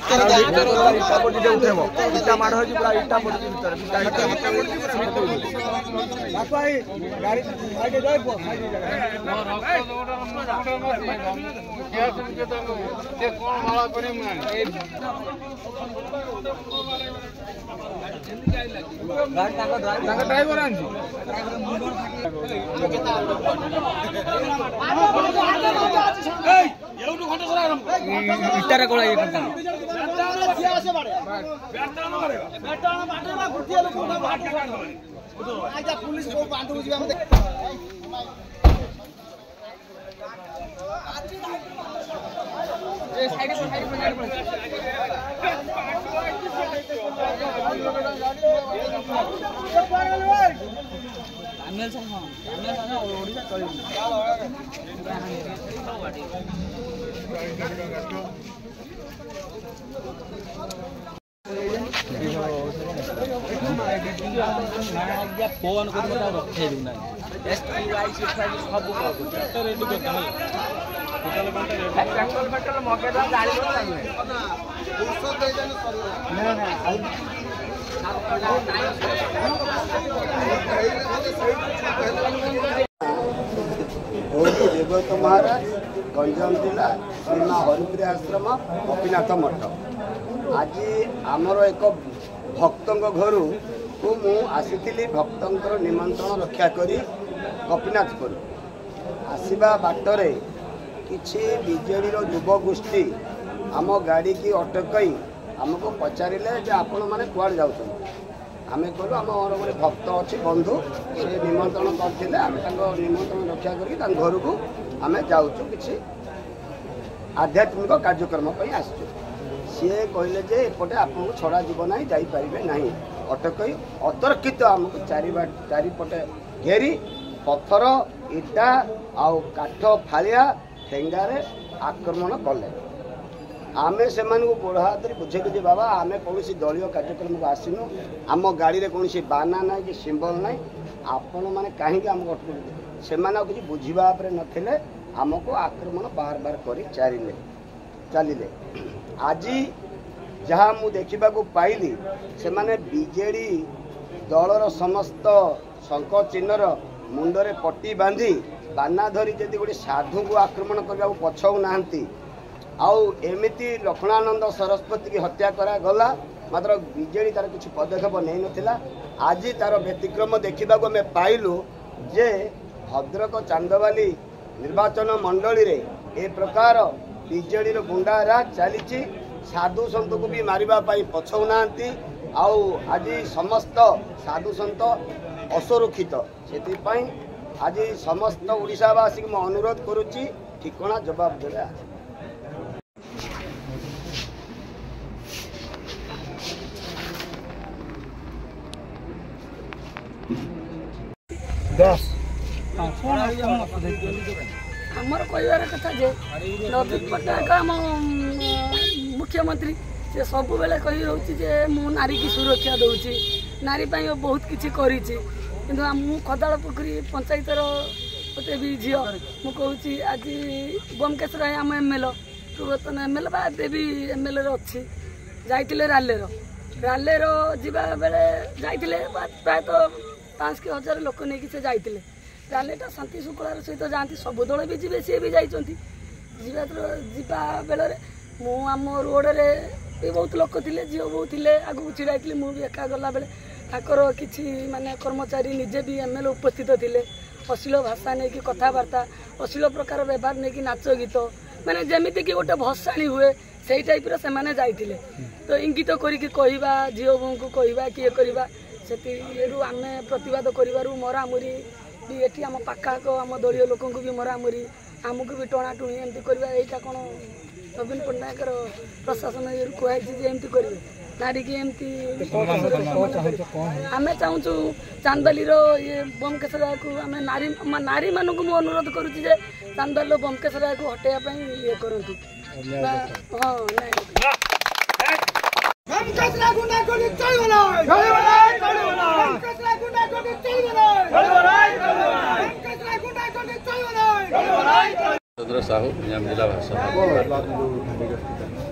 इटा पड़ी उठेब इटा माड़ हो पूरा इटा पड़ी ड्राइवर इटार कोला ये करता पुलिस को बांधु फोन कर रखे दूना देवव्रत महाराज गंजाम जिला सीमा हरिपुर आश्रम गोपीनाथ मठ आज आमर एक भक्त घर को मु आसी भक्तर निमंत्रण रक्षा करी गोपीनाथपुर आसवा बाटरे किछि बीजेडी युव गोष्ठी आम गाड़ी की अटकई आमको पचारे जे आपण मैंने कुआड़ जाऊँ आम कहलु आम गोटे भक्त अच्छी बंधु से निमंत्रण करते निमंत्रण रक्षा करके घर को आम जाऊँ कि आध्यात्मिक कार्यक्रम आसचु सी कहले जे एपटे आपको छड़ा जीव ना जापारे ना अटकई अतर्कित आमको चारिपटे घेरी पत्थर इटा आउ काठ फालिया ठेंगारे आक्रमण कले आमे से गोड़ हाथ बुझे कि बाबा आमे कौन दलीय कार्यक्रम को आसनु आम गाड़ी में कौन बाना ना कि सिंबल ना आपण मैंने कहीं आमको अटक से किसी बुझा नथिले आमको आक्रमण बार बार कर चलिए आज जहाँ मु देखा पाइली से माने बीजेडी दलर समस्त शंख चिन्हर मुंडरे पट्टी बांधी बाना धरी जदि गोटे साधु को आक्रमण करने पछाऊ ना आउ एमिति लक्ष्मणानंद सरस्वती की हत्या करागला मात्र बीजेडी तार किसी पदक्षेप नहीं नथिला आज तार व्यतिक्रम देखा आम पाइलु जे भद्रक चांदवाली निर्वाचन मंडली रे ए प्रकार बीजेडी गुंडाराज चली साधु सन्त को भी मारिबा पछाऊ ना आज समस्त साधु सन्त असुरक्षित से आज समस्त ओडिशावासी को अनुरोध करुच्ची ठिकणा जवाब देले 10 आमर कहबार कथा जे नवीन पट्टनायक आम मुख्यमंत्री से सब बेले कही रोचे जे मु नारी की सुरक्षा दूची नारी बहुत किसी करी खदाल पोखरी पंचायतर गोटे भी झी मुझे आज बमकेश्वर आम एमएलए पूर्वतन एमएलए बा देवी एमएलए अच्छी जाइए रालेर जीवा बेले जाइए प्रायतः 5 कि 1000 लोक नहीं से जाइए रालेटा शांति शुक्लार सहित जाती सब दल भी जी सी भी जाइए बेल मुम रोड्रे भी बहुत लोक थे झील बहुत थे आगू छिड़ाई मुझे एका गला बेले ताकर किसी माने कर्मचारी निजे भी एमएलए उपस्थित थे अश्लील भाषा नहीं कि कथबार्ता अश्लील प्रकार व्यवहार नहीं कि नाच गीत माने जमीती कि गोटे भसाणी हुए से टाइप से जाइए तो इंगित करके कहवा झील बो को कहवा किए करवा से आम प्रतिवाद कर मरामुरी भी ये आम पाखाक आम दलीय लोक भी मरामुरी आमको भी टणाटुणी एमती करवा यहाँ कौन नवीन पट्टनायक प्रशासन कहुई एमती करेंगे नारी की एमती आम चाहूँ चांदवालीर ये बमकेश्वर को आम नारी मान को अनुरोध करुच्ची चांदवाली बमकेश्वर को हटाइवाई ये करूँ हाँ साहू गंजाम जिला भाषा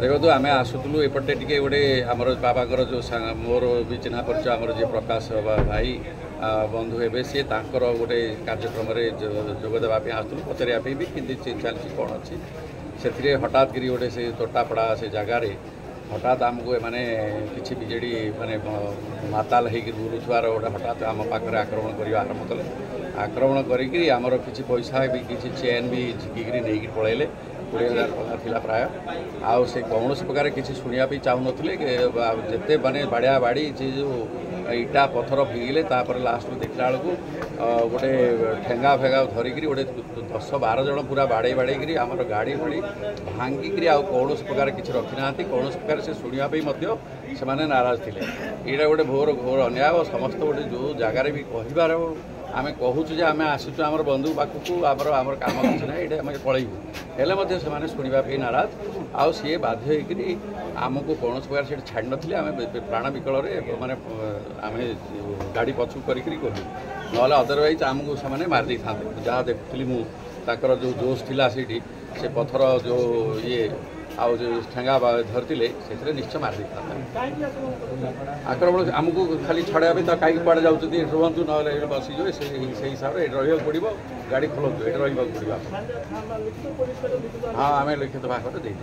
देखो आम आसुलु एपटे टे गोटे आमर बाबा जो मोर भी चिन्ह परिचय आमर जी प्रकाश भाई बंधु हे सी गोटे कार्यक्रम जोगदेवाई आसलु पचारे भी चलती कौन अच्छी से हठात करी गोटे से तोटापड़ा से जगार हठात आमको मैंने किसी विजेडी माने माताल हो बुलुवार गोटे हठात आम पाखे आक्रमण कर आरम्भ कले आक्रमण करी आमर किसी पैसा भी किसी चेन भी झिकिक नहीं पलैले 20,000 टଙ୍କା थिला प्राय आउ से कौन प्रकार किसी शुणा चाहू नी जिते माने बाड़िया बाड़ी से जो इटा पथर फिंगिले लास्ट में देखला बेलू गोटे ठेंगा फेगा धरिक गोटे 10-12 जन पूरा बाड़े बाड़े आमर गाड़ी फाड़ी भांगिकी आउ कौन प्रकार किसी रखी ना कौन प्रकार से शुणा से नाराज थे यहाँ गोटे घोर अन्याय समस्त गोटे जो जगार भी कहबार आम कहूँ आम आसुचु आम बंधु पाखक आमर कम किसी ना ये आम पलैबू हेल्ले से शुणापी नाराज आउ सी बाध्य आमको कौन प्रकार से छाड़ी नी आम प्राण विकल माने आम गाड़ी पछू करी कहूँ ना अदरवाइज आमको से मारिदे था जहाँ देखुली मुझे जो जोश थिला से पथर जो ये आउ जो ठेंगा धरते से निश्चय मारिदे था आक्रमण आमको खाली छड़ाई तो कहीं कड़े जाऊँगी रुहतु ना बसीजे से हिसाब से रहा पड़ो गाड़ी खोलतु ये रहा पड़ो हाँ आम लिखित भाषा दे